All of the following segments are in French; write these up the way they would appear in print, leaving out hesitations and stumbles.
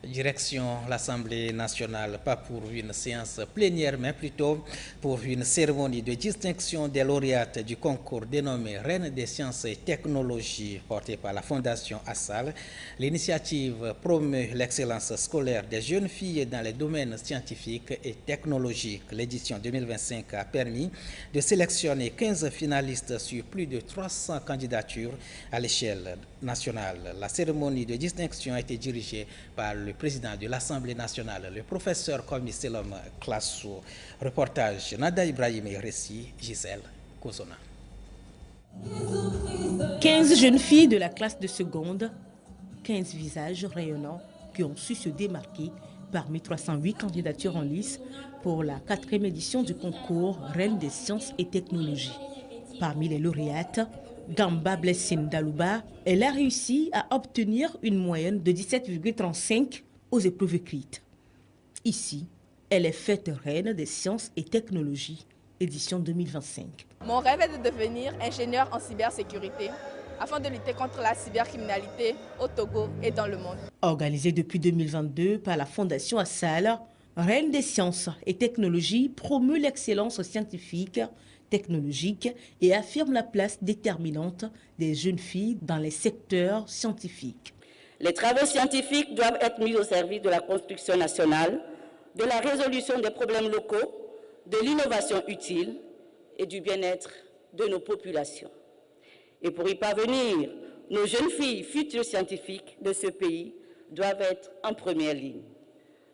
Direction l'Assemblée nationale, pas pour une séance plénière, mais plutôt pour une cérémonie de distinction des lauréates du concours dénommé Reine des sciences et technologies portée par la Fondation Assal. L'initiative promeut l'excellence scolaire des jeunes filles dans les domaines scientifiques et technologiques. L'édition 2025 a permis de sélectionner 15 finalistes sur plus de 300 candidatures à l'échelle nationale. La cérémonie de distinction a été dirigée par le président de l'Assemblée nationale, le professeur Komi Selom Klasso. Reportage Nada Ibrahim et récit Gisèle Kozona. 15 jeunes filles de la classe de seconde, 15 visages rayonnants qui ont su se démarquer parmi 308 candidatures en lice pour la 4e édition du concours Reine des sciences et technologies. Parmi les lauréates, Gamba Blessine Dalouba, elle a réussi à obtenir une moyenne de 17,35 aux épreuves écrites. Ici, elle est faite reine des sciences et technologies, édition 2025. Mon rêve est de devenir ingénieur en cybersécurité afin de lutter contre la cybercriminalité au Togo et dans le monde. Organisée depuis 2022 par la Fondation Assal, Reine des sciences et technologies promeut l'excellence scientifique, technologique et affirme la place déterminante des jeunes filles dans les secteurs scientifiques. Les travaux scientifiques doivent être mis au service de la construction nationale, de la résolution des problèmes locaux, de l'innovation utile et du bien-être de nos populations. Et pour y parvenir, nos jeunes filles futures scientifiques de ce pays doivent être en première ligne,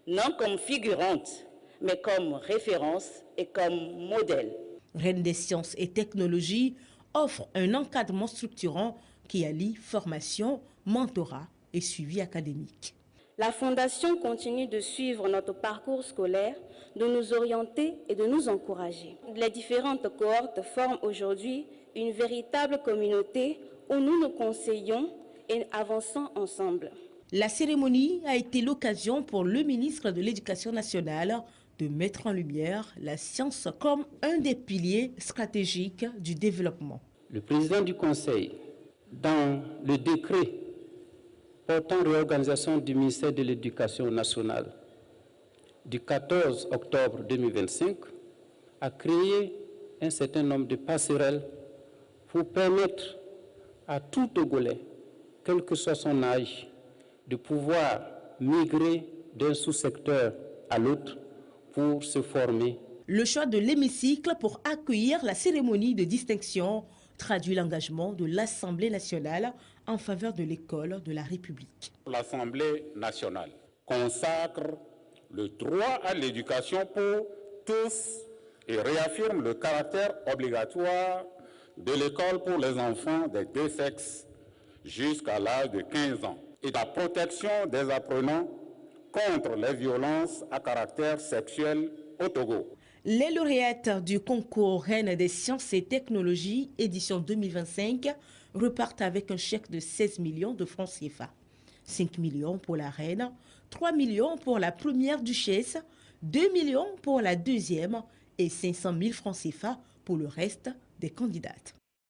non comme figurantes, mais comme référence et comme modèle. Reine des sciences et technologies offre un encadrement structurant qui allie formation, mentorat et suivi académique. La Fondation continue de suivre notre parcours scolaire, de nous orienter et de nous encourager. Les différentes cohortes forment aujourd'hui une véritable communauté où nous nous conseillons et avançons ensemble. La cérémonie a été l'occasion pour le ministre de l'Éducation nationale de mettre en lumière la science comme un des piliers stratégiques du développement. Le président du Conseil, dans le décret portant réorganisation du ministère de l'Éducation nationale du 14 octobre 2025, a créé un certain nombre de passerelles pour permettre à tout Togolais, quel que soit son âge, de pouvoir migrer d'un sous-secteur à l'autre pour se former. Le choix de l'hémicycle pour accueillir la cérémonie de distinction traduit l'engagement de l'Assemblée nationale en faveur de l'école de la République. L'Assemblée nationale consacre le droit à l'éducation pour tous et réaffirme le caractère obligatoire de l'école pour les enfants des deux sexes jusqu'à l'âge de 15 ans et la protection des apprenants contre les violences à caractère sexuel au Togo. Les lauréates du concours Reine des sciences et technologies, édition 2025, repartent avec un chèque de 16 millions de francs CFA. 5 millions pour la reine, 3 millions pour la première duchesse, 2 millions pour la deuxième et 500 000 francs CFA pour le reste des candidates.